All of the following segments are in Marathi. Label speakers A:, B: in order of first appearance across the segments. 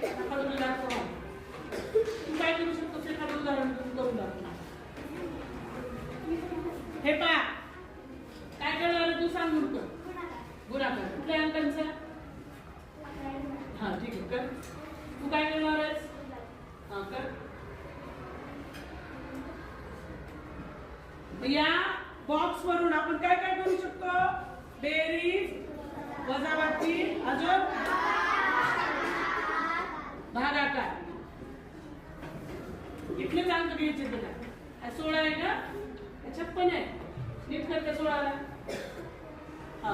A: एखादं दाखव. तू काय करू शकतोस एखादं उदाहरण करून दाखव. हे पहा काय करणार तू सांग म्हणतो. गुणाकार कुठल्या अंकांचा. हा ठीक आहे कर. तू काय करणार आहेस. हा कर. या बॉक्स वरून आपण काय काय करू शकतो. बेरीज वजाबाकी अजून भागाकार. इथलेच अंक घ्यायचे तुला. 16 आहे का 56 आहे. नीट कर त्या 16ला. हा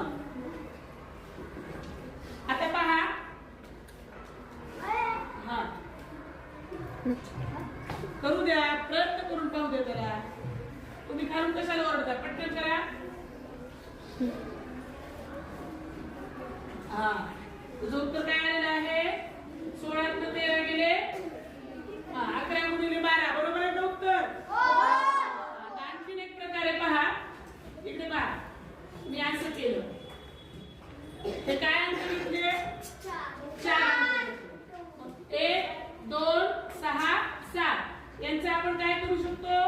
A: आता पहा. हा करू द्या प्रयत्न करून पाहू द्या त्याला. तुम्ही खालून कशाला ओरडता. पटकन करा. हा तुझं उत्तर काय आलेलं आहे. 16 तून 13 गेले. 11 गुणिले 12 बरोबर आहे का उत्तर. आणखीन एक प्रकारे पहा. इकडे पहा मी असं केलं. हे काय अंक घेतले. 4. 1 2 6 7 यांचा आपण काय करू शकतो.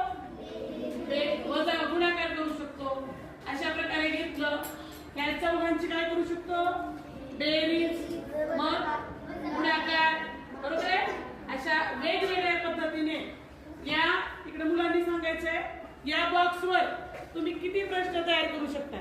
A: वजा गुणाकार करू शकतो. अशा प्रकारे घेतलं. ह्या चौघांची काय करू शकतो. बेरीज मग गुणाकार बरोबर आहे. अशा वेगवेगळ्या पद्धतीने या इकडे मुलांनी सांगायचंय. या बॉक्सवर तुम्ही किती प्रश्न तयार करू शकता.